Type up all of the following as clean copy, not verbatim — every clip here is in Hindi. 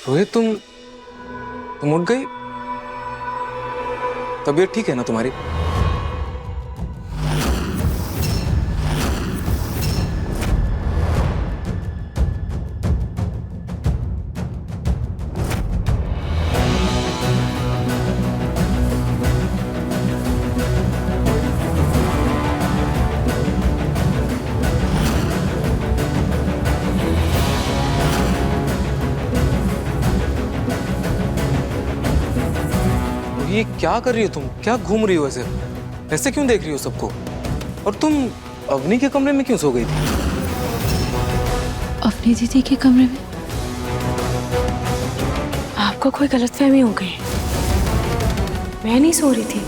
रोहित तुम उठ गई? तबीयत ठीक है ना तुम्हारी? ये क्या कर रही हो तुम? क्या घूम रही हो ऐसे? ऐसे क्यों देख रही हो सबको? और तुम अवनी के कमरे में क्यों सो गई थी? अवनी दीदी के कमरे में? आपको कोई गलतफहमी हो गई। मैं नहीं सो रही थी।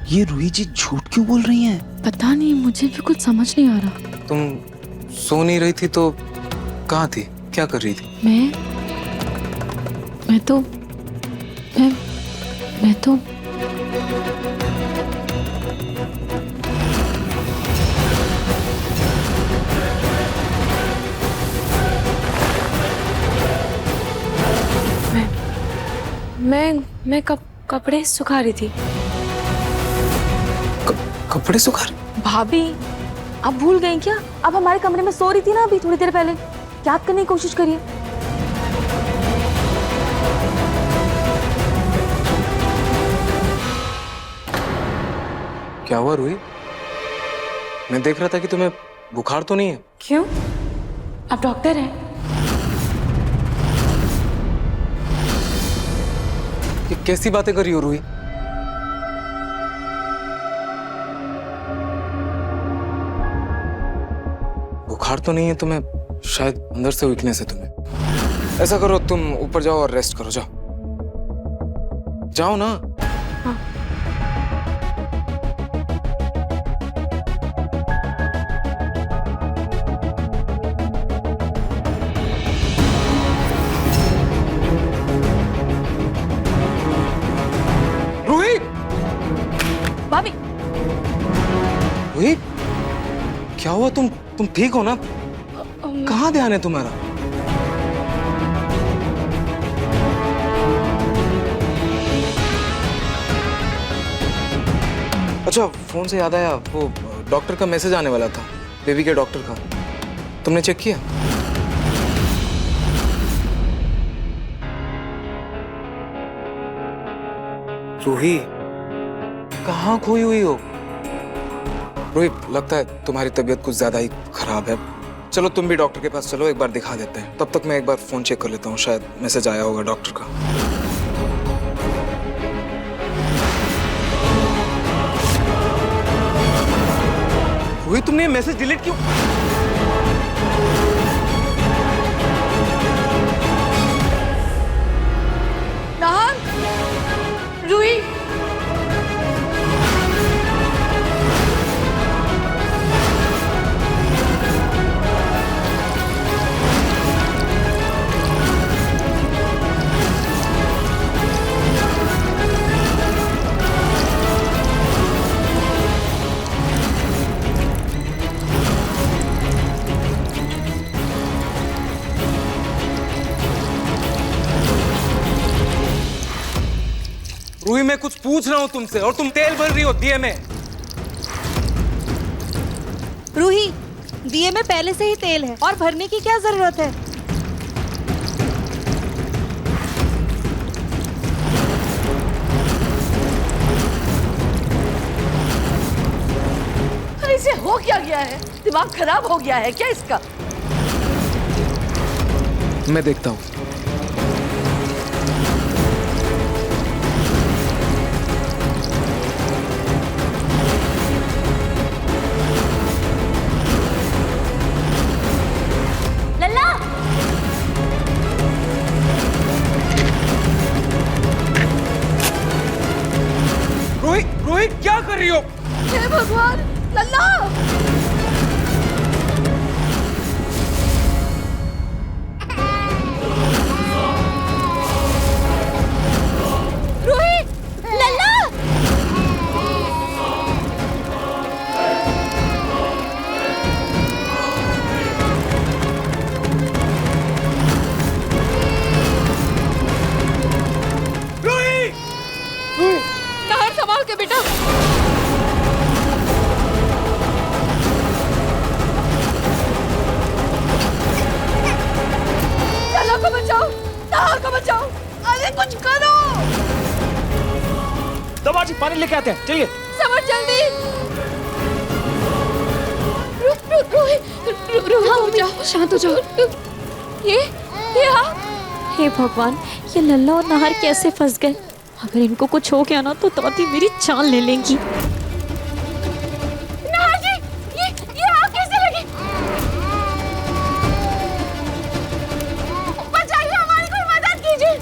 ये रूही जी झूठ क्यों बोल रही हैं? पता नहीं, मुझे भी कुछ समझ नहीं आ रहा। तुम सो नहीं रही थी तो कहाँ थी? क्या कर रही थी? मैं तो मैं कपड़े सुखा रही थी। कपड़े सुखा रही? भाभी, आप भूल गई क्या? आप हमारे कमरे में सो रही थी ना अभी थोड़ी देर पहले। याद करने की कोशिश करिए। क्या हुआ रूही? मैं देख रहा था कि तुम्हें बुखार तो नहीं है? क्यों? आप डॉक्टर हैं? ये कैसी बातें कर रही हो रूही? बुखार तो नहीं है तुम्हें, शायद अंदर से वीकनेस है तुम्हें। ऐसा करो, तुम ऊपर जाओ और रेस्ट करो। जाओ जाओ ना। हाँ। रूही! भाभी, रूही! क्या हुआ? तुम ठीक हो ना? कहाँ ध्यान है तुम्हारा? अच्छा, फोन से याद आया, वो डॉक्टर का मैसेज आने वाला था, बेबी के डॉक्टर का। तुमने चेक किया? रूही, कहाँ खोई हुई हो? रोहित, लगता है तुम्हारी तबीयत कुछ ज्यादा ही खराब है। चलो तुम भी डॉक्टर के पास चलो, एक बार दिखा देते हैं। तब तक मैं एक बार फोन चेक कर लेता हूँ, शायद मैसेज आया होगा डॉक्टर का। रोहित, तुमने ये मैसेज डिलीट क्यों? रूही, रूही, मैं कुछ पूछ रहा हूँ तुमसे और तुम तेल भर रही हो दिए में। रूही, दिए में पहले से ही तेल है और भरने की क्या जरूरत है? अरे इसे हो क्या गया है? दिमाग खराब हो गया है क्या इसका? मैं देखता हूँ। लल्ला, रोहित, रोहित, क्या कर रही हो? हे भगवान, लल्ला! रूही, लल्ला! को बचाओ, नाहा को बचाओ, अरे कुछ करो। तमार जी पानी लेके आते हैं, चलिए। समर जल्दी। हाँ, शांत हो जाओ। ये हाँ। हे भगवान, ये लल्ला और नाहर कैसे फंस गए? अगर इनको कुछ हो गया ना तो दादी मेरी जान ले लेंगी। नाहर जी, ये आग कैसे लगी? बचाइए, हमारी कोई मदद कीजिए।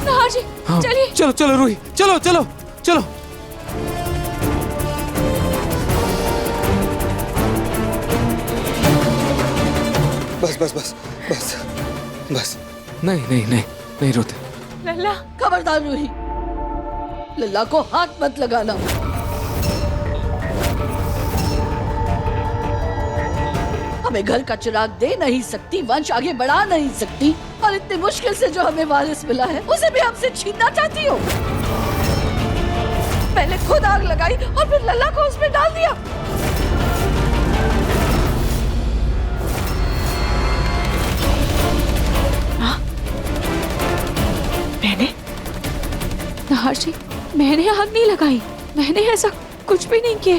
नाहर जी, हाँ, चलिए। चलो चलो रूही, चलो चलो चलो। बस बस बस बस बस। नहीं नहीं नहीं नहीं रोते। लल्ला, खबरदार रूही, लल्ला को हाथ मत लगाना। हमें घर का चिराग दे नहीं सकती, वंश आगे बढ़ा नहीं सकती, और इतनी मुश्किल से जो हमें वारिस मिला है उसे भी हमसे छीनना चाहती हो। पहले खुद आग लगाई और फिर लल्ला को उसमें डाल दिया। मैंने? नाहर जी, मैंने आग नहीं लगाई, मैंने ऐसा कुछ भी नहीं किया।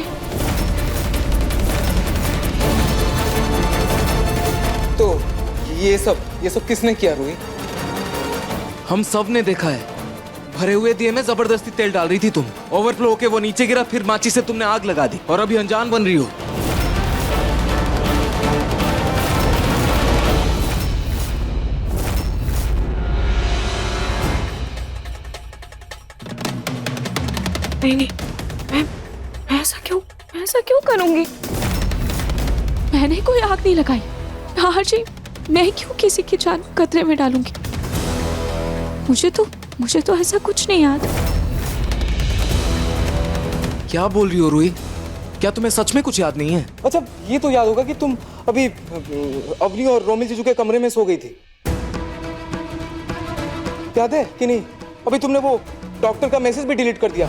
तो ये सब किसने किया रूही? हम सब ने देखा है। भरे हुए दिए में जबरदस्ती तेल डाल रही थी तुम, ओवरफ्लो होके वो नीचे गिरा, फिर माचिस से तुमने आग लगा दी और अभी अनजान बन रही हो। नहीं, मैं ऐसा क्यों करूंगी? मैंने कोई आग नहीं लगाई। नाहर जी, मैं क्यों किसी की जान खतरे में डालूंगी? मुझे तो ऐसा कुछ नहीं याद। क्या बोल रही हो रूही? क्या तुम्हें सच में कुछ याद नहीं है? अच्छा, ये तो याद होगा कि तुम अभी अवनी और रोमिल जीजू के कमरे में सो गई थी। याद है कि नहीं? अभी तुमने वो डॉक्टर का मैसेज भी डिलीट कर दिया।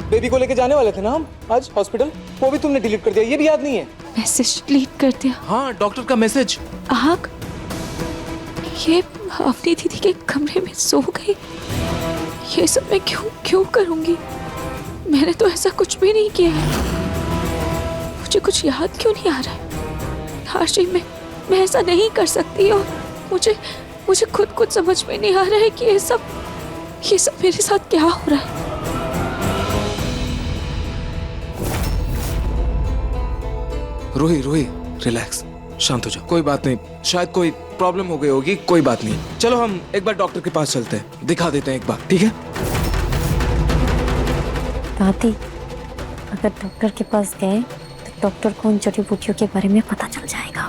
बेबी को लेके जाने वाले थे ना हम आज हॉस्पिटल, वो भी तुमने डिलीट कर दिया। ये भी याद नहीं है? मैसेज डिलीट कर दिया? हाँ, डॉक्टर का मैसेज। आग? ये अपनी दीदी के कमरे में सो गई? ये सब मैं क्यों करूंगी? मैंने तो ऐसा कुछ भी नहीं किया है। मुझे कुछ याद क्यों नहीं आ रहा है? नाहर जी, मैं ऐसा नहीं कर सकती, और मुझे खुद कुछ समझ में नहीं आ रहा है कि ये सब मेरे साथ क्या हो रहा है। रूही रिलैक्स, शांत हो जाओ। कोई बात नहीं, शायद कोई प्रॉब्लम हो गई होगी, कोई बात नहीं। चलो हम एक बार डॉक्टर के पास चलते हैं, दिखा देते हैं एक बार, ठीक है? दादी, अगर डॉक्टर के पास गए तो डॉक्टर को उन जड़ी बूटियों के बारे में पता चल जाएगा।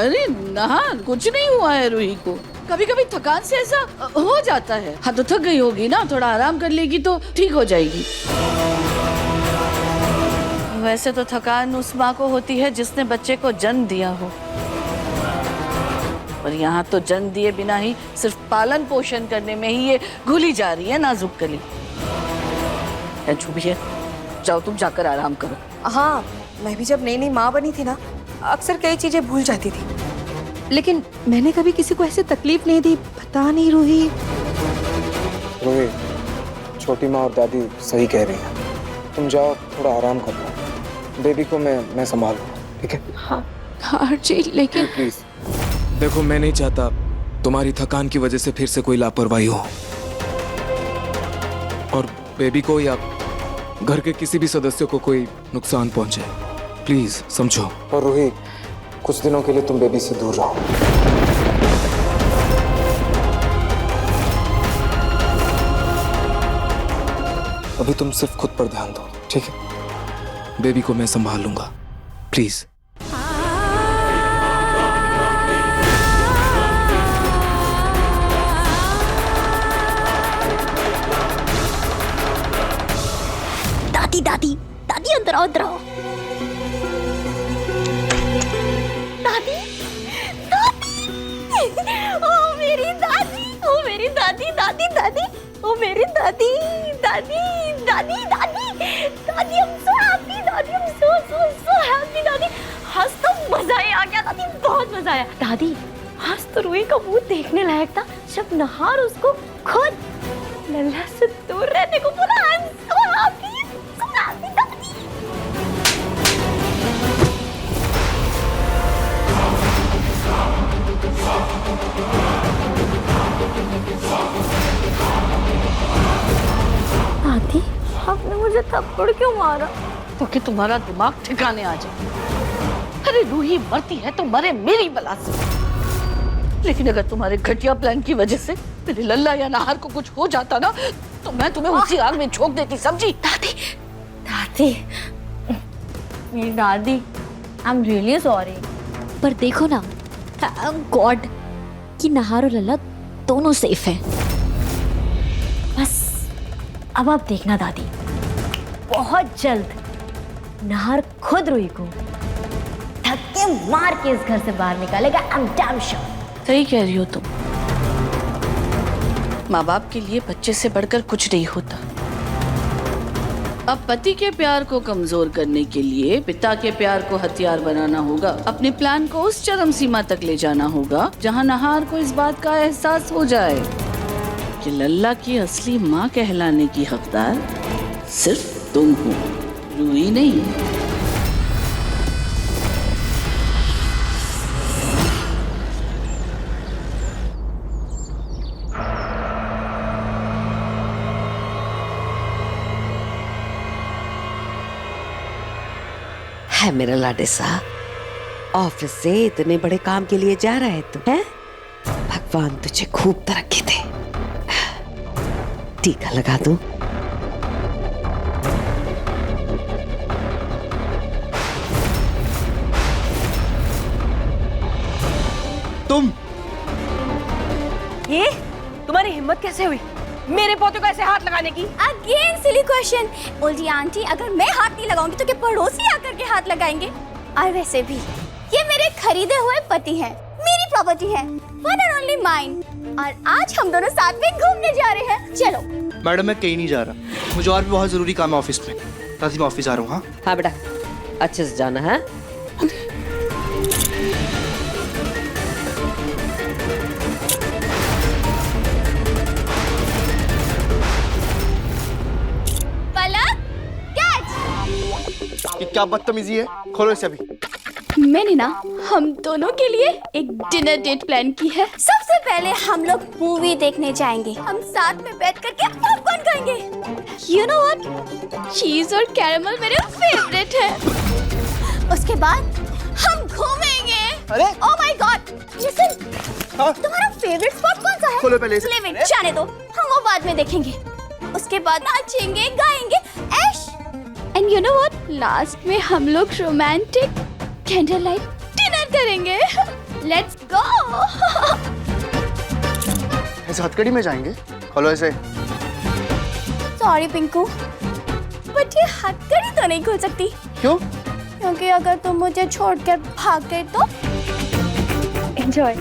अरे नाहर, कुछ नहीं हुआ है रूही को। कभी कभी थकान से ऐसा हो जाता है। हाँ, तो थक गई होगी ना, थोड़ा आराम कर लेगी तो ठीक हो जाएगी। वैसे तो थकान उस माँ को होती है जिसने बच्चे को जन्म दिया हो, पर यहाँ तो जन्म दिए बिना ही सिर्फ पालन पोषण करने में ही ये घुली जा रही है नाजुक कली। जो भी है, जाओ तुम जाकर आराम करो। हाँ, मैं भी जब नई नई माँ बनी थी ना, अक्सर कई चीजें भूल जाती थी, लेकिन मैंने कभी किसी को ऐसे तकलीफ नहीं दी। पता नहीं रूही। रूही, छोटी माँ और दादी सही कह रही हैं। तुम जाओ, थोड़ा आराम कर लो। बेबी को मैं संभाल लूंगा, ठीक है? हाँ नाहर जी, लेकिन प्लीज देखो, मैं नहीं चाहता तुम्हारी थकान की वजह से फिर से कोई लापरवाही हो और बेबी को या घर के किसी भी सदस्य को कोई नुकसान पहुंचे। प्लीज समझो। और रूही, कुछ दिनों के लिए तुम बेबी से दूर रहो। अभी तुम सिर्फ खुद पर ध्यान दो, ठीक है? बेबी को मैं संभाल लूंगा, प्लीज। दादी दादी अंदर आओ अंदर आओ। दादी दादी ओ मेरी दादी, ओ मेरी दादी दादी दादी, ओ मेरी दादी दादी दादी दादी दादी, I'm so happy दादी, I'm so happy दादी। आज तो मजा ही आ गया दादी, बहुत मजा आया दादी। आज तो रूही का मुंह देखने लायक था जब नहार उसको खुद लल्ला से दूर रहने को बोला। I'm so happy दादी। दादी आपने मुझे थप्पड़ क्यों मारा? तो कि तुम्हारा दिमाग ठिकाने आ जाए। अरे रूही मरती है तो मरे मेरी बला से, लेकिन अगर तुम्हारे घटिया प्लान की वजह से मेरे लल्ला या नाहर को कुछ हो जाता ना, तो मैं तुम्हें उसी आग में झोंक देती, समझी? दादी दादी मेरी दादी, आई एम रियली सॉरी। पर देखो ना, थैंक गॉड कि नहार और लल्ला दोनों सेफ हैं। बस अब आप देखना दादी, बहुत जल्द नहार खुद रूही को धक्के मार के इस घर से बाहर निकालेगा। I am damn sure. सही कह रही हो तुम। माँ बाप के लिए बच्चे से बढ़कर कुछ नहीं होता। अब पति के प्यार को कमजोर करने के लिए पिता के प्यार को हथियार बनाना होगा। अपने प्लान को उस चरम सीमा तक ले जाना होगा जहां नहार को इस बात का एहसास हो जाए कि लल्ला की असली माँ कहलाने की हकदार सिर्फ तुम हो, रूही नहीं। है मेरा लाडेसा, ऑफिस से इतने बड़े काम के लिए जा रहा है तू, है? भगवान तुझे खूब तरक्की दे। टीका लगा दूं? तुम ये तुम्हारी हिम्मत कैसे हुई मेरे पोते को ऐसे हाथ लगाने की? Again silly question. बोलिए आंटी, अगर मैं हाथ नहीं लगाऊंगी तो क्या पड़ोसी आकर के हाथ लगाएंगे? और वैसे भी ये मेरे खरीदे हुए पति हैं, मेरी प्रॉपर्टी है, वन एंड ओनली माइन। और आज हम दोनों साथ में घूमने जा रहे हैं। चलो। मैडम मैं कहीं नहीं जा रहा, मुझे और भी बहुत जरूरी काम है ऑफिस में। दादी मैं ऑफिस जा रहा हूँ। हाँ हाँ बेटा, अच्छे से जाना है। ये क्या बदतमीजी है, खोलो इसे अभी। मैंने ना हम दोनों के लिए एक डिनर डेट प्लान की है। सबसे पहले हम लोग मूवी देखने जाएंगे। हम साथ में बैठ करके पॉपकॉर्न खाएंगे। यू नो व्हाट, चीज और कैरेमल मेरे फेवरेट है। उसके बाद हम घूमेंगे। अरे ओह माय गॉड, लिसन, तुम्हारा फेवरेट स्पॉट कौन सा है? खोलो पहले इसे। लेविन, जाने दो, हम वो बाद में देखेंगे। उसके बाद नाचेंगे गाएंगे, ऐश। And you know what, last में हम लोग रोमांटिक कैंडल लाइट डिनर करेंगे। Let's go. ऐसे हथकड़ी में जाएंगे, खोलो इसे। सॉरी पिंकू, बट ये हथकड़ी तो नहीं खुल सकती। क्यों? क्योंकि अगर तुम मुझे छोड़कर भाग गए तो। एंजॉय।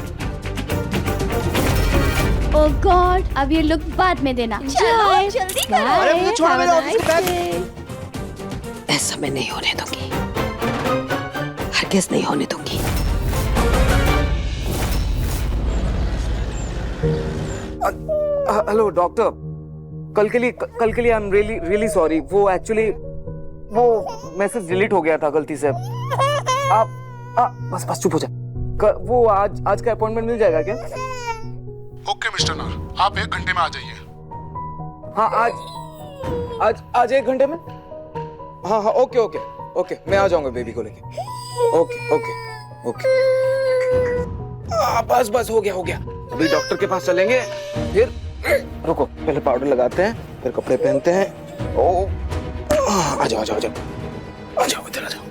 ओह गॉड, अब ये लुक बाद में देना। चलो जल्दी करो। अरे मुझे छोड़ो, मेरे ऑफिस का बैग। ऐसा मैं नहीं होने दूंगी, हरगिज़ नहीं होने दूंगी। हेलो डॉक्टर, कल के लिए आई एम रियली सॉरी। वो एक्चुअली वो मैसेज डिलीट हो गया था गलती से। आप बस चुप हो जा। वो आज का अपॉइंटमेंट मिल जाएगा क्या? ओके मिस्टर नार, आप 1 घंटे में आ जाइए। हाँ आज 1 घंटे में। हाँ ओके मैं आ जाऊंगा बेबी को लेके। ओके बस हो गया। अभी डॉक्टर के पास चलेंगे, फिर रुको, पहले पाउडर लगाते हैं, फिर कपड़े पहनते हैं। आ जाओ इधर आ जाओ।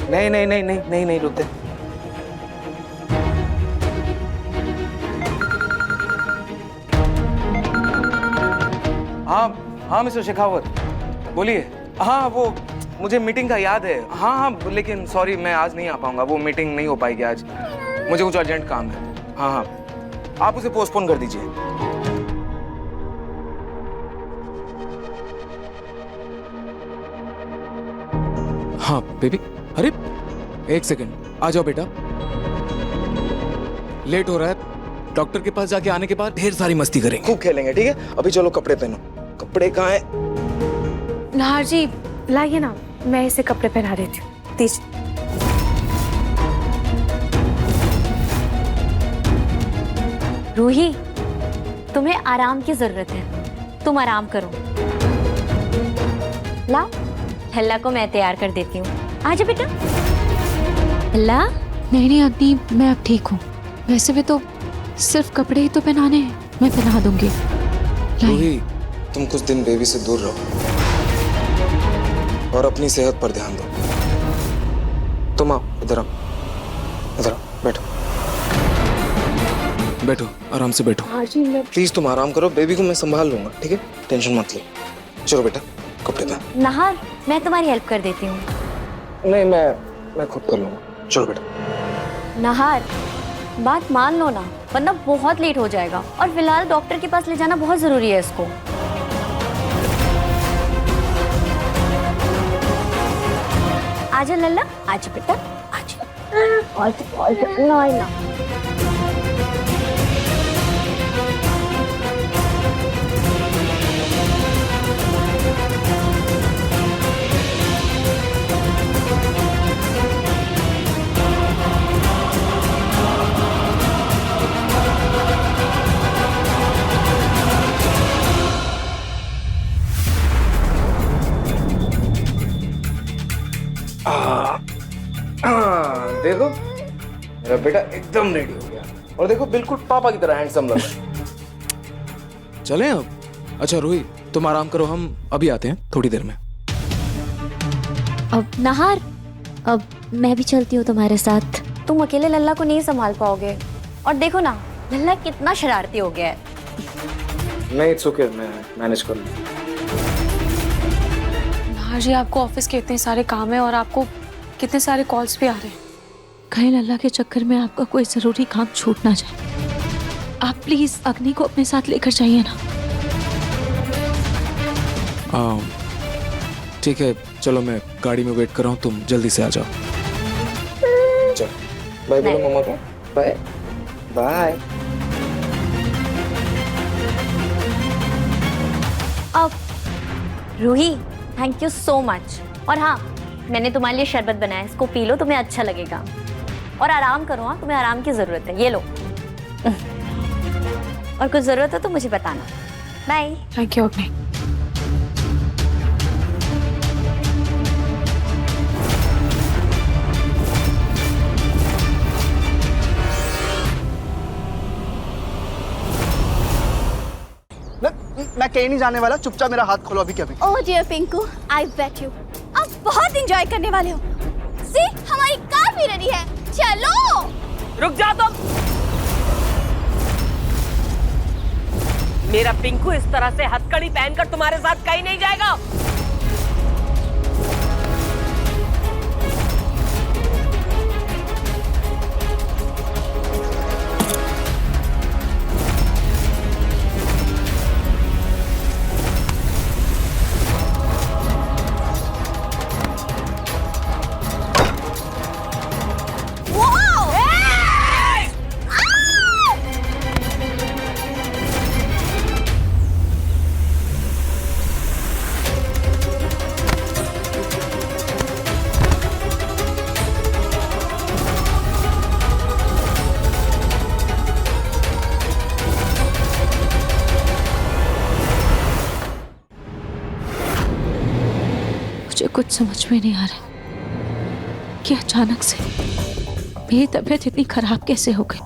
नहीं रुकते। हाँ मिस्टर शेखावत, बोलिए। हाँ वो मुझे मीटिंग का याद है। हाँ हाँ, लेकिन सॉरी मैं आज नहीं आ पाऊंगा, वो मीटिंग नहीं हो पाएगी आज, मुझे कुछ अर्जेंट काम है। हाँ हाँ, आप उसे पोस्टपोन कर दीजिए। हाँ बेबी, अरे एक सेकंड, आ जाओ बेटा। लेट हो रहा है, डॉक्टर के पास जाके आने के बाद ढेर सारी मस्ती करेंगे, खूब खेलेंगे, ठीक है? अभी चलो कपड़े पहनो। कपड़े कहाँ हैं? नाहर जी लाइए ना, मैं इसे कपड़े पहना देती हूँ। दीजिए। रूही, तुम्हें आराम की जरूरत है, तुम आराम करो। ला, हल्ला को मैं तैयार कर देती हूँ। आजा बेटा। हल्ला। नहीं अग्नि, मैं अब ठीक हूँ। वैसे भी तो सिर्फ कपड़े ही तो पहनाने हैं, मैं पहना दूंगी। रूही, तुम कुछ दिन बेबी से दूर रहो और अपनी सेहत पर ध्यान दो। तुम आओ, इधर आओ, इधर आओ, बैठो बैठो, आराम से बैठो। हाँ जी, मैं प्लीज तुम आराम करो, बेबी को मैं संभाल लूंगा, ठीक है? टेंशन मत लो। चलो बेटा, कपड़े पहन। नहार, मैं तुम्हारी हेल्प कर देती हूँ। नहीं, मैं खुद कर लूंगा। चलो बेटा। नहार, बात मान लो ना, वरना बहुत लेट हो जाएगा, और फिलहाल डॉक्टर के पास ले जाना बहुत जरूरी है इसको। आजा लल्ला, आजा बेटा, आजा। और ना। देखो मेरा बेटा एकदम रेडी हो गया, और देखो बिल्कुल पापा की तरह हैंडसम लग रहा है। चलें अब? अच्छा रूही, तुम आराम करो, हम अभी आते हैं थोड़ी देर में। अब नहार, अब मैं भी चलती हूँ तुम्हारे साथ। तुम अकेले लल्ला को नहीं संभाल पाओगे, और देखो ना लल्ला कितना शरारती हो गया है। नहीं, इट्स ओके, मैं मैनेज कर लूंगा। नाहर जी, आपको ऑफिस के इतने सारे काम है और आपको कितने सारे कॉल्स भी आ रहे हैं। कहीं लल्ला के चक्कर में आपका कोई जरूरी काम छूट ना जाए। आप प्लीज अग्नि को अपने साथ लेकर जाइए ना। ठीक है, चलो मैं गाड़ी में वेट कर रहा हूँ, तुम जल्दी से आ जाओ। चलो बाय बोलो मम्मा को। Bye bye. अब Ruhi, thank you so much. और हाँ, मैंने तुम्हारे लिए शरबत बनाया है, इसको पी लो, तुम्हें अच्छा लगेगा। और आराम करो, हाँ तुम्हें आराम की जरूरत है, ये लो। और कुछ जरूरत हो तो मुझे बताना। बाय। थैंक यू अग्नि। मैं कहीं नहीं जाने वाला, चुपचाप मेरा हाथ खोलो अभी के अभी। Oh dear Pinku, I bet you आप बहुत एंजॉय करने वाले हो। सी, हमारी कार भी रेडी है, चलो। रुक जा तुम। मेरा पिंकू इस तरह से हथकड़ी पहनकर तुम्हारे साथ कहीं नहीं जाएगा। मुझे कुछ समझ में नहीं आ रहा कि अचानक से मेरी तबीयत इतनी खराब कैसे हो गई।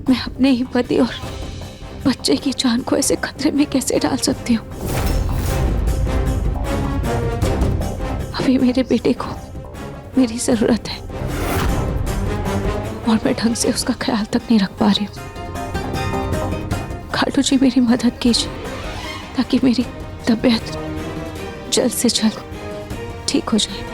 मैं अपने ही पति और बच्चे की जान को ऐसे खतरे में कैसे डाल सकती हूँ। अभी मेरे बेटे को मेरी जरूरत है और मैं ढंग से उसका ख्याल तक नहीं रख पा रही हूँ। खाटू जी मेरी मदद कीजिए ताकि मेरी तबीयत जल्द से जल्द ठीक हो जाए।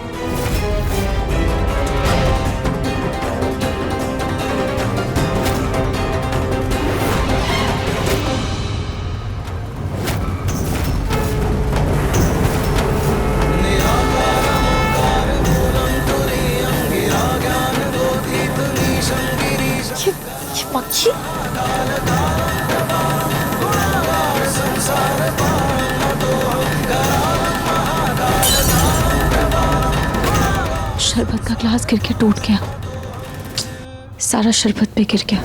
ये पक्षी शरबत का ग्लास गिर के टूट गया, सारा शरबत पे गिर गया।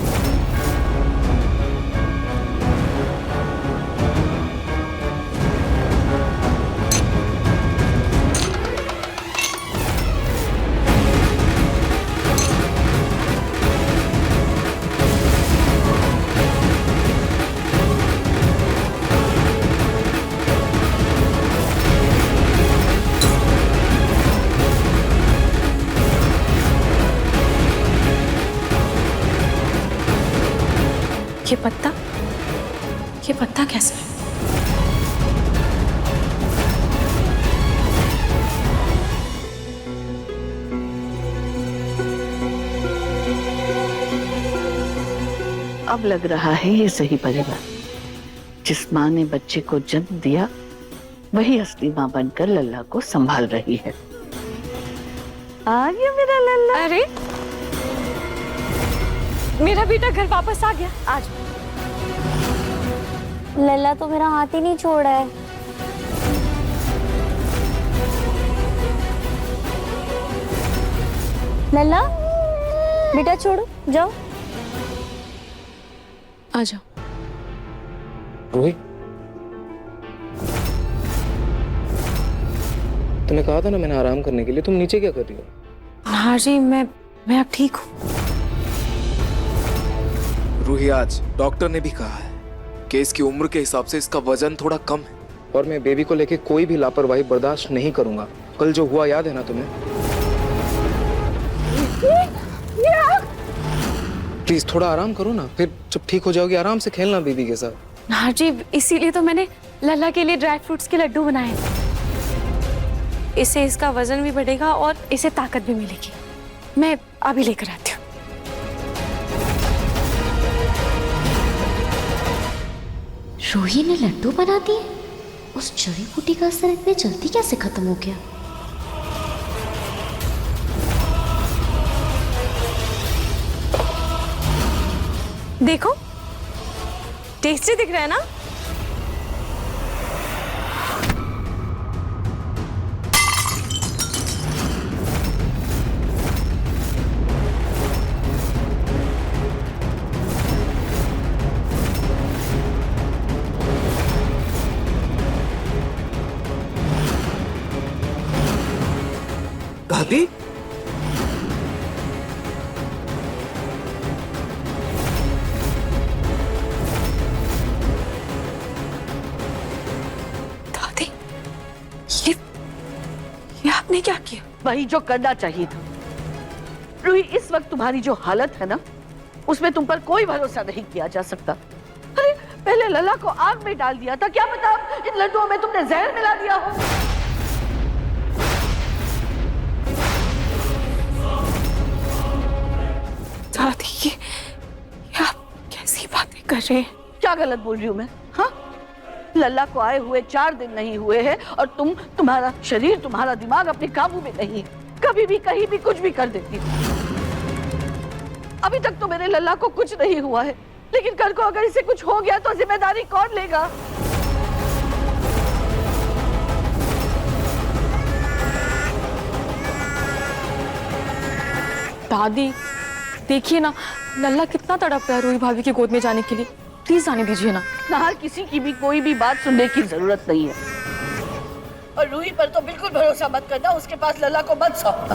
ये पत्ता कैसे है? अब लग रहा है ये सही परिवार। जिस माँ ने बच्चे को जन्म दिया वही असली माँ बनकर लल्ला को संभाल रही है। आ गया मेरा लल्ला। अरे मेरा बेटा घर वापस आ गया। आज लल्ला तो मेरा हाथ ही नहीं छोड़ा है। लल्ला बेटा छोड़ो, जाओ। आ जाओ। रोहित, तुम्हें कहा था ना मैंने आराम करने के लिए, तुम नीचे क्या कर रही हो? हाँ जी, मैं अब ठीक हूँ। रूही, आज डॉक्टर ने भी कहा है कि इसकी उम्र के हिसाब से इसका वजन थोड़ा कम है और मैं बेबी को लेके कोई भी लापरवाही बर्दाश्त नहीं करूंगा। कल जो हुआ याद है ना तुम्हें? प्लीज थोड़ा आराम करो ना, फिर जब ठीक हो जाओगी आराम से खेलना बेबी के साथ। हाँ जी, इसीलिए तो मैंने लल्ला के लिए ड्राई फ्रूट्स के लड्डू बनाए। इससे इसका वजन भी बढ़ेगा और इसे ताकत भी मिलेगी। मैं अभी लेकर आती हूँ। रूही ने लड्डू बना दिए? उस जड़ी बूटी का असर इतने जल्दी कैसे खत्म हो गया? देखो, टेस्टी दिख रहा है ना? दादी, दादी, ये आपने क्या किया? वही जो करना चाहिए था। रूही, इस वक्त तुम्हारी जो हालत है ना, उसमें तुम पर कोई भरोसा नहीं किया जा सकता। अरे पहले लल्ला को आग में डाल दिया था, क्या पता इन लड्डुओं में तुमने जहर मिला दिया हो। दादी, ये आप कैसी बातें कर रहे हैं? क्या गलत बोल रही हूँ मैं? हाँ, लल्ला को आए हुए 4 दिन नहीं हुए हैं और तुम्हारा शरीर, तुम्हारा दिमाग अपने काबू में नहीं। कभी भी कहीं भी कुछ भी कर देती। अभी तक तो मेरे लल्ला को कुछ नहीं हुआ है, लेकिन कल को अगर इसे कुछ हो गया तो जिम्मेदारी कौन लेगा? दादी देखिए ना, लल्ला कितना तड़प रहा है रूही भाभी की गोद में जाने के लिए। प्लीज आने दीजिए ना। नहार, किसी की भी कोई भी बात सुनने की जरूरत नहीं है। और रूही पर तो बिल्कुल भरोसा मत करना, उसके पास लल्ला को मत सौंपना।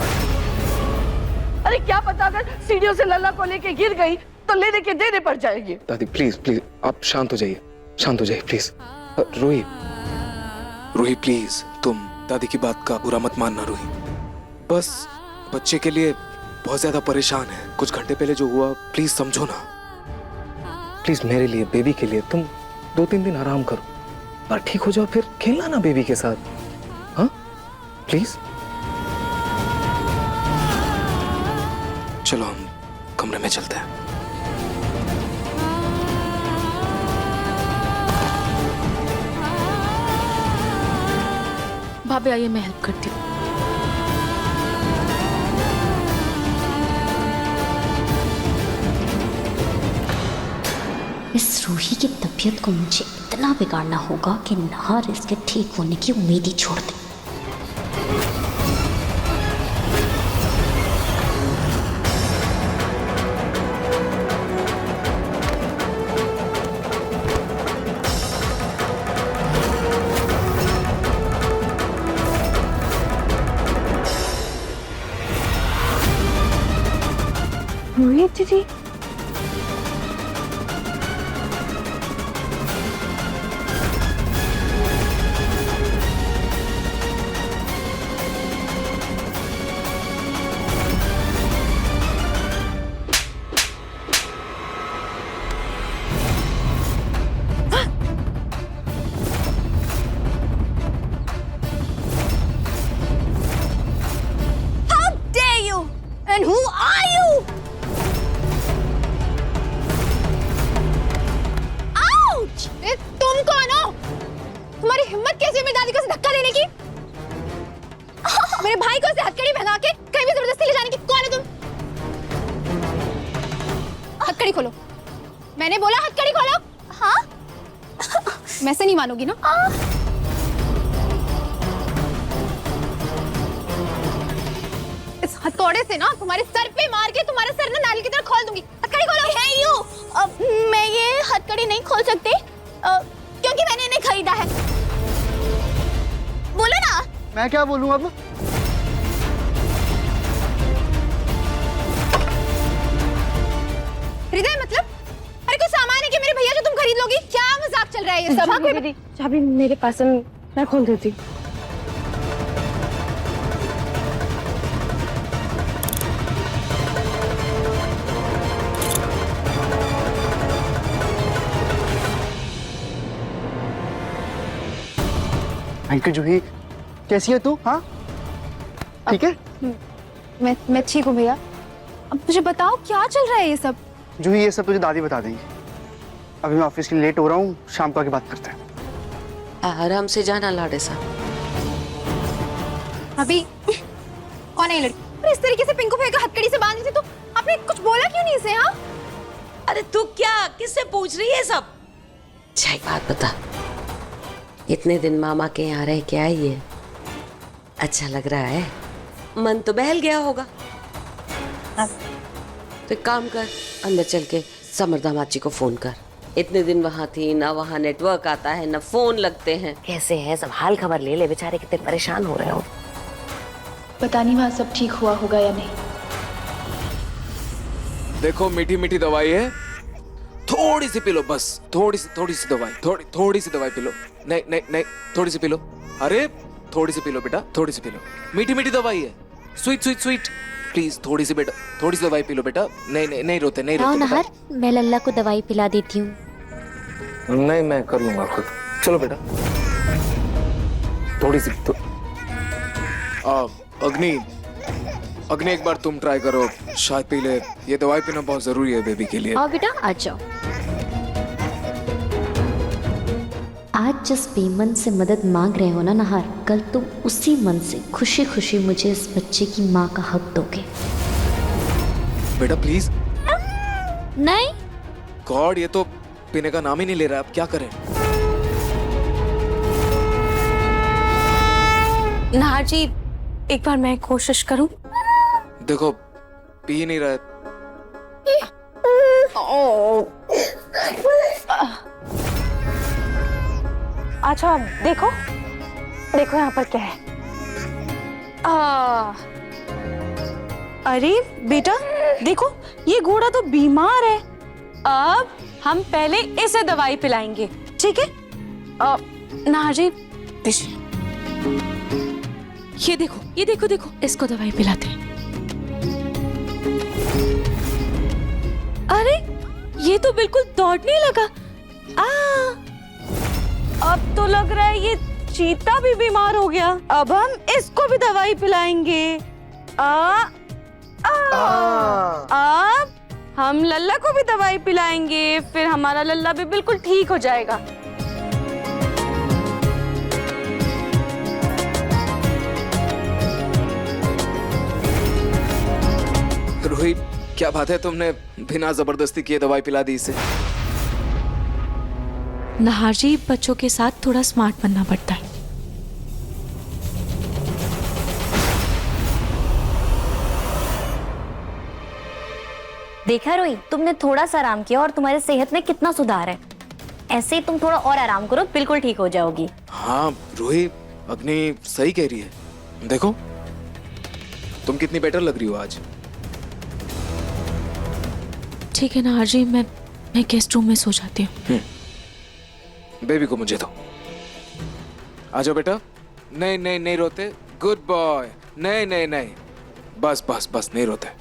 अरे क्या पता अगर सीढ़ियों से लल्ला को लेके गिर गई तो लेने के देने पड़ जाएंगे। दादी प्लीज प्लीज आप शांत हो जाइए, शांत हो जाइए प्लीज। रूही, रूही प्लीज, तुम दादी की बात का बुरा मत मानना। रूही बस बच्चे के लिए बहुत ज्यादा परेशान है। कुछ घंटे पहले जो हुआ, प्लीज समझो ना। प्लीज मेरे लिए, बेबी के लिए तुम 2-3 दिन आराम करो और ठीक हो जाओ, फिर खेलना ना बेबी के साथ। प्लीज। चलो हम कमरे में चलते हैं। भाभी आइए, मैं हेल्प करती हूँ। इस रूही की तबीयत को मुझे इतना बिगाड़ना होगा कि नहार इसके ठीक होने की उम्मीद ही छोड़ दे। रूही दीदी, And who are you? Ouch! तुम कौन हो? तुम्हारी हिम्मत कैसे मेरी दादी को ऐसे धक्का देने की? मेरे भाई को ऐसे हथकड़ी पहना के कहीं भी जबरदस्ती ले जाने की कौन है तुम? हथकड़ी खोलो। मैंने बोला हथकड़ी खोलो। हाँ? मैं से नहीं मानोगी ना? इस हथौड़े से ना तुम्हारे सर पे मार के तुम्हारे सर ना नाली की तरह खोल दूंगी। हथकड़ी खोलो। Hey you! मैं ये हथकड़ी नहीं खोल सकती क्योंकि मैंने इन्हें खरीदा है। बोलो ना। मैं क्या बोलूं अब? हृदय मतलब? अरे कोई सामान है कि मेरे भैया जो तुम खरीद लोगी? क्या मजाक चल रहा है ये सब? हाँ, दीदी चाबी मेरे पास है, मैं खोल देती। अंकल जूही, कैसी है तू? हाँ ठीक है? मैं ठीक हूँ भैया। अब मुझे बताओ क्या चल रहा है ये सब? जूही ये सब तुझे दादी बता देंगी। अभी मैं ऑफिस के लिए लेट हो रहा हूँ, शाम को आके बात करते हैं। आराम से जाना लाडे साहब। अभी कौन है ये लड़की? अरे इस तरीके से पिंकू भैया का हथकड़ी से बांधी थी तो आपने कुछ बोला क्यों नहीं इसे? हाँ अरे तू क्या किससे पूछ रही है सब? अच्छा एक बात बता, इतने दिन मामा के यहाँ रह के आई है, अच्छा लग रहा है? मन तो बहल गया होगा। तो एक काम कर, अंदर चल के समर दामाद जी को फोन कर। इतने दिन वहां थी ना, वहां नेटवर्क आता है ना फोन लगते हैं। कैसे है सब? हाल खबर ले ले, बेचारे कितने परेशान हो रहे हो। पता नहीं वहाँ सब ठीक हुआ होगा या नहीं। देखो मीठी मीठी दवाई है, थोड़ी सी पी लो बस। थोड़ी सी दवाई, थोड़ी सी दवाई पी लो। नहीं नहीं नहीं, थोड़ी सी पी लो। अरे थोड़ी सी पी लो बेटा, थोड़ी सी पी लो। मीठी मीठी दवाई है, स्वीट। प्लीज थोड़ी सी बेटा, थोड़ी सी दवाई पी लो बेटा। नहीं रोते नहीं रोते। नहर, मैं लल्ला को दवाई पिला देती हूँ। नहीं मैं कर लूंगा खुद। चलो बेटा थोड़ी सी तो। अग्नि एक बार तुम ट्राई करो, शायद पी ले। ये दवाई पीना बहुत जरूरी है बेबी के लिए। आओ बेटा आ जाओ। आज जिस बेमन से मदद मांग रहे हो ना नहार, कल तुम उसी मन से खुशी खुशी मुझे इस बच्चे की माँ का हक दोगे। बेटा प्लीज। नहीं गॉड, ये तो पीने का नाम ही नहीं ले रहा। अब क्या करें? नहार जी एक बार मैं कोशिश करूं? देखो पी नहीं रहा है। अच्छा देखो यहाँ पर क्या है। अरे बेटा देखो, ये घोड़ा तो बीमार है। अब हम पहले इसे दवाई पिलाएंगे, ठीक है? नहार जी दीजिए। ये देखो इसको दवाई पिलाते हैं। अरे ये तो बिल्कुल दौड़ने लगा। अब तो लग रहा है ये चीता भी बीमार हो गया, अब हम इसको भी दवाई पिलाएंगे। अब हम लल्ला को भी दवाई पिलाएंगे, फिर हमारा लल्ला भी बिल्कुल ठीक हो जाएगा। रूही, क्या बात है, तुमने बिना जबरदस्ती किए दवाई पिला दी इसे? नाहर जी, बच्चों के साथ थोड़ा स्मार्ट बनना पड़ता है। देखा रोही, तुमने थोड़ा सा आराम किया और तुम्हारी सेहत में कितना सुधार है। ऐसे ही तुम थोड़ा और आराम करो, बिल्कुल ठीक हो जाओगी। हाँ रूही, अग्नि सही कह रही है। देखो तुम कितनी बेटर लग रही हो आज। ठीक है नाहर जी, मैं गेस्ट रूम में सो जाती हूँ। बेबी को मुझे दो। आ जाओ बेटा। नहीं नहीं नहीं रोते, गुड बॉय। नहीं नहीं नहीं, बस बस बस, नहीं रोते।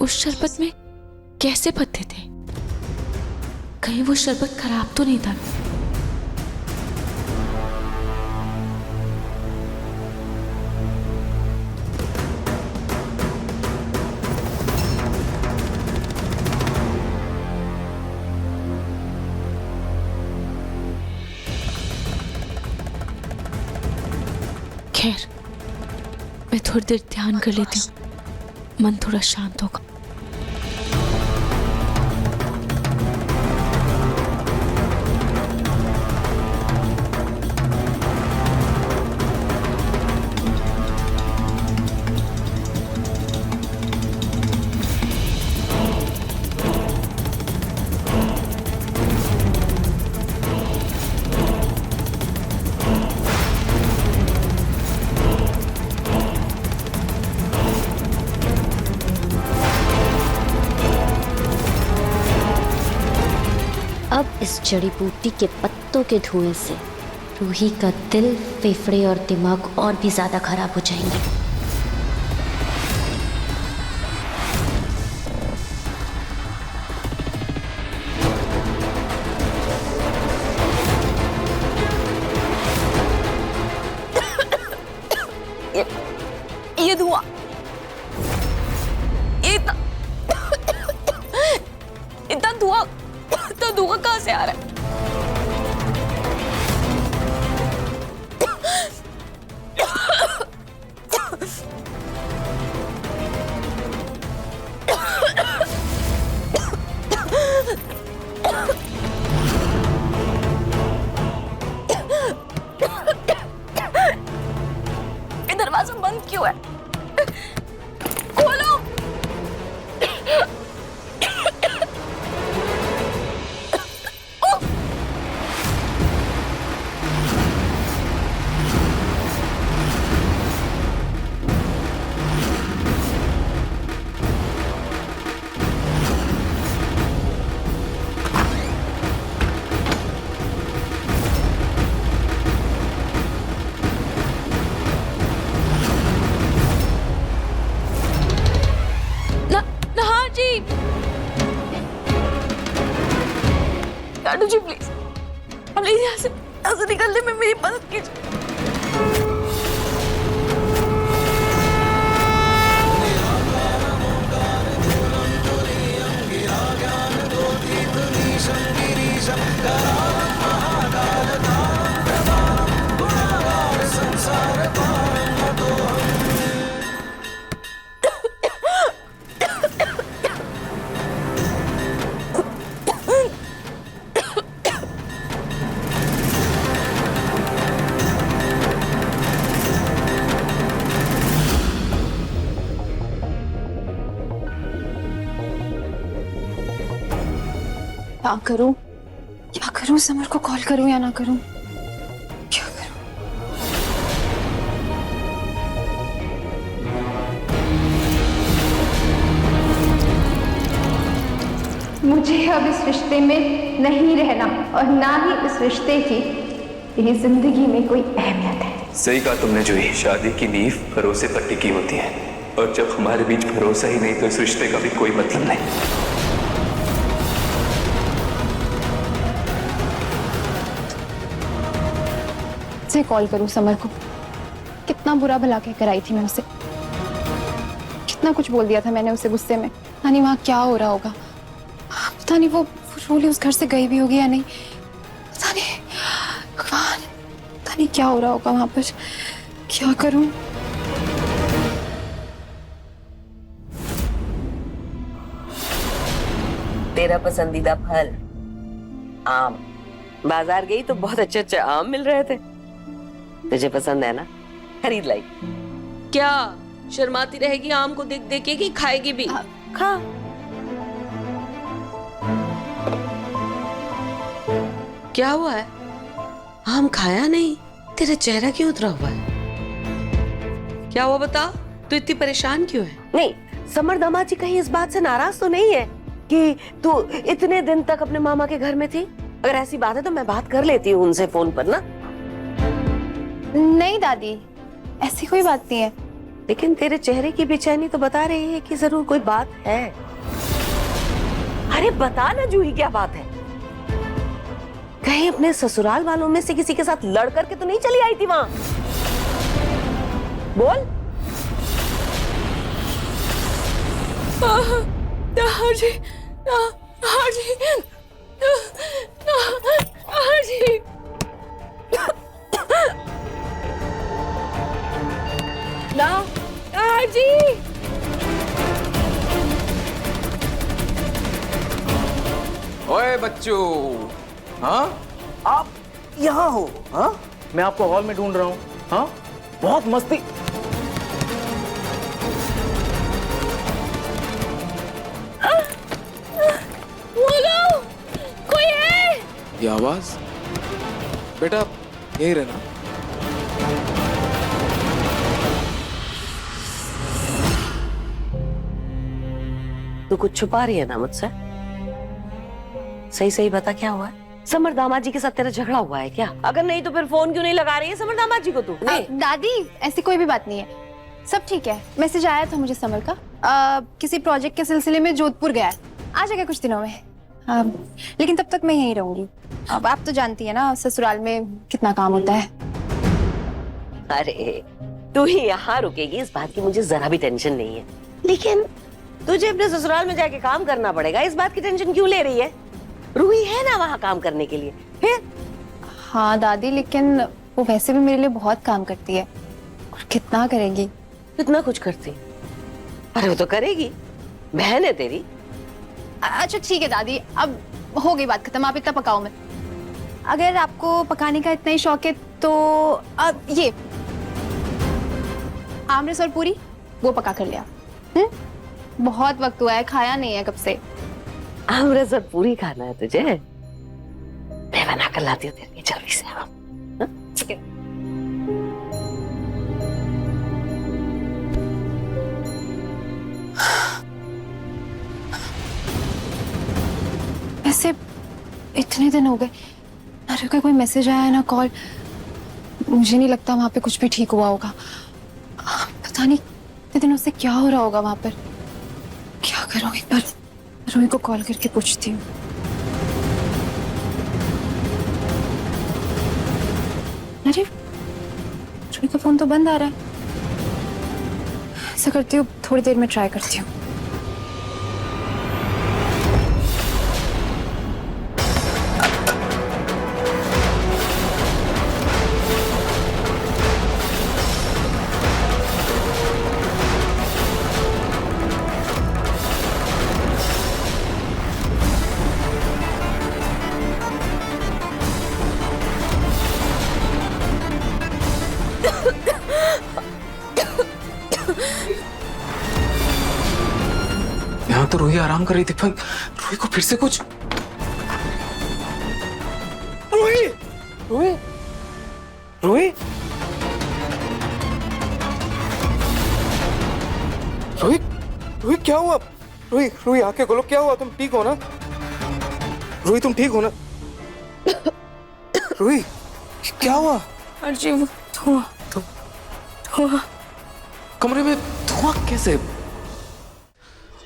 उस शरबत में कैसे पत्ते थे? कहीं वो शरबत खराब तो नहीं था? खैर, मैं थोड़ी देर ध्यान कर लेती हूँ, मन थोड़ा शांत होगा। अब इस जड़ी बूटी के पत्तों के धुएं से रूही का दिल, फेफड़े और दिमाग और भी ज्यादा खराब हो जाएंगे। ये धुआं, इतना धुआं, तो धुआं कहाँ से आ रहा है? ये दरवाजा बंद क्यों है? खोलो। लाडू जी प्लीज, प्लीज यहाँ से निकलने में मेरी मदद कीजिए। क्या करूं, समर को कॉल करूं या ना करूं? मुझे अब इस रिश्ते में नहीं रहना और ना ही इस रिश्ते की ये जिंदगी में कोई अहमियत है। सही कहा तुमने जूही, शादी की नींव भरोसे पर टिकी होती है और जब हमारे बीच भरोसा ही नहीं तो इस रिश्ते का भी कोई मतलब नहीं। से कॉल करूं समर को, कितना बुरा भला कह कर आई थी मैं उसे, कितना कुछ बोल दिया था मैंने उसे गुस्से में। पता नहीं वहां क्या हो रहा होगा, पता नहीं वो रोली उस घर से गई भी होगी या नहीं, पता नहीं भगवान, पता नहीं क्या हो रहा होगा वहां पर। क्या करूं? तेरा पसंदीदा फल आम। बाजार गई तो बहुत अच्छे अच्छे आम मिल रहे थे, तुझे पसंद है ना, खरीद लाई। क्या शर्माती रहेगी आम को देख देख के कि खाएगी भी? खा। क्या हुआ है? आम खाया नहीं, तेरा चेहरा क्यों उतरा हुआ है? क्या हुआ बता, तू इतनी परेशान क्यों है? नहीं, समर दामाद जी कहीं इस बात से नाराज तो नहीं है कि तू इतने दिन तक अपने मामा के घर में थी? अगर ऐसी बात है तो मैं बात कर लेती हूँ उनसे फोन पर ना। नहीं दादी, ऐसी कोई बात नहीं है। लेकिन तेरे चेहरे की बेचैनी तो बता रही है कि जरूर कोई बात है। अरे बता ना जूही, क्या बात है? कहीं अपने ससुराल वालों में से किसी के साथ लड़ करके तो नहीं चली आई थी वहां? बोल। हाजी, हाजी, हाजी। ना, हाजी। ओए बच्चों, हाँ? आप यहाँ हो? हाँ, मैं आपको हॉल में ढूंढ रहा हूँ। हाँ, बहुत मस्ती। बोलो, कोई है? ये आवाज? बेटा यही रहना। तू कुछ छुपा रही है ना मुझसे? सही सही बता, क्या हुआ है? समर दामाद जी के साथ तेरा झगड़ा हुआ है क्या? अगर नहीं तो फिर फोन क्यों नहीं लगा रही है समर दामाद जी को तू? दादी ऐसी कोई भी बात नहीं है, सब ठीक है। मैसेज आया था मुझे समर का, किसी प्रोजेक्ट के सिलसिले में जोधपुर गया है, आ जाएगा कुछ दिनों में। लेकिन तब तक मैं यहीं रहूंगी। अब आप तो जानती है ना ससुराल में कितना काम होता है। अरे तू ही यहाँ रुकेगी इस बात की मुझे जरा भी टेंशन नहीं है, लेकिन तुझे अपने ससुराल में जाके काम करना पड़ेगा, इस बात की टेंशन क्यों ले रही है? रूही है ना वहाँ काम करने के लिए। फिर हाँ दादी, लेकिन वो वैसे भी मेरे लिए बहुत काम करती है। और कितना करेगी? कितना कुछ करती? अरे वो तो करेगी, बहन है तेरी। अच्छा ठीक है दादी, अब हो गई बात खत्म, आप इतना पकाओ मत। अगर आपको पकाने का इतना ही शौक है तो अब ये आमरस और पूरी वो पका कर लिया। बहुत वक्त हुआ है, खाया नहीं है कब से। आमरस और पूरी खाना है तुझे? मैं बना कर लाती हूँ तेरे लिए जल्दी से। ठीक है। ऐसे इतने दिन हो गए, ना रुका कोई मैसेज आया ना कॉल। मुझे नहीं लगता वहां पे कुछ भी ठीक हुआ होगा। पता नहीं इतने दिनों से क्या हो रहा होगा वहां पर। क्या करूं, एक बार रूही को कॉल करके पूछती हूँ। अरे रूही का फोन तो बंद आ रहा है। ऐसा करती हूँ, थोड़ी देर में ट्राई करती हूँ। यहाँ तो रूही आराम कर रही थी, पर रूही को फिर से कुछ। रूही, रूही, रूही, रूही, रूही क्या हुआ? रूही, रूही आंखें खोलो, क्या हुआ? तुम ठीक हो ना? रूही तुम ठीक हो ना? रूही क्या हुआ? अर्जी वो धुआं धुआं कमरे में धुआं कैसे?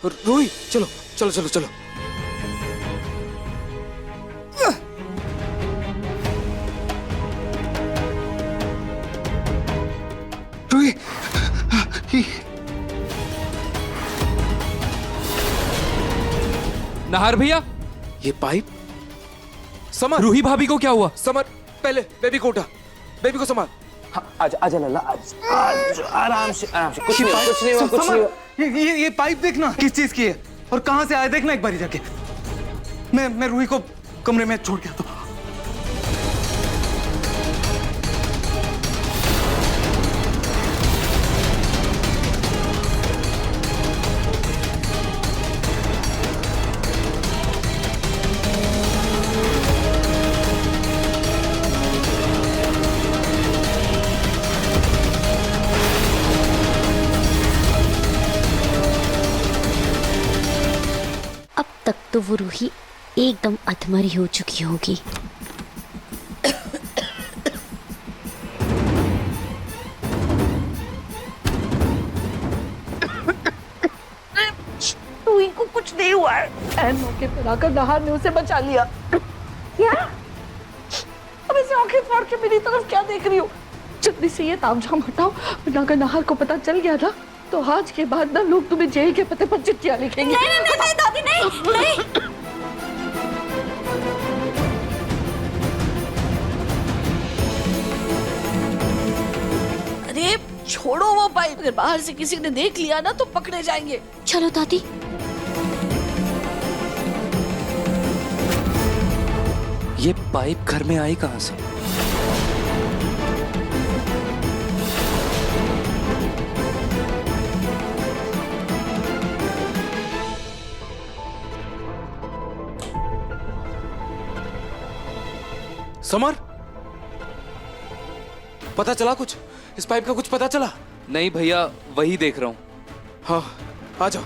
रूही चलो चलो चलो चलो। रूही नाहर भैया, ये पाइप। समर, रूही भाभी को क्या हुआ? समर पहले बेबी को उठा, बेबी को संभाल। आजा लल्ला, आराम से कुछ नहीं हुआ, कुछ नहीं हुआ। ये पाइप देखना किस चीज की है और कहां से आया, देखना एक बारी जाके। मैं रूही को कमरे में छोड़ के आता हूं। अब तक तो वो रूही एकदम अधमरी हो चुकी होगी। रूही को कुछ नहीं हुआ है। ऐन मौके पर आकर नाहर ने उसे बचा लिया। क्या? अब इसे आंखें फाड़ के मेरी तरफ क्या देख रही हो? जल्दी से ये तामझाम हटाओ, वरना अगर नाहर को पता चल गया ना तो आज के बाद ना लोग तुम्हें जेल के पते पर चिट्ठियां लिखेंगे। नहीं दादी, नहीं। अरे छोड़ो वो पाइप, अगर बाहर से किसी ने देख लिया ना तो पकड़े जाएंगे। चलो दादी। ये पाइप घर में आई कहां से? समर, पता चला कुछ? इस पाइप का कुछ पता चला? नहीं भैया, वही देख रहा हूँ। हाँ आ जाओ।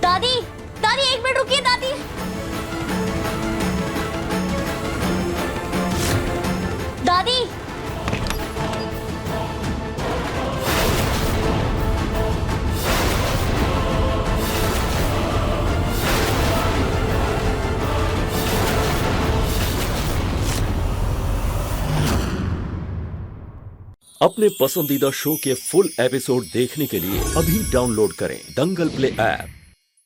दादी, दादी एक मिनट रुकिए दादी। दादी अपने पसंदीदा शो के फुल एपिसोड देखने के लिए अभी डाउनलोड करें दंगल प्ले ऐप।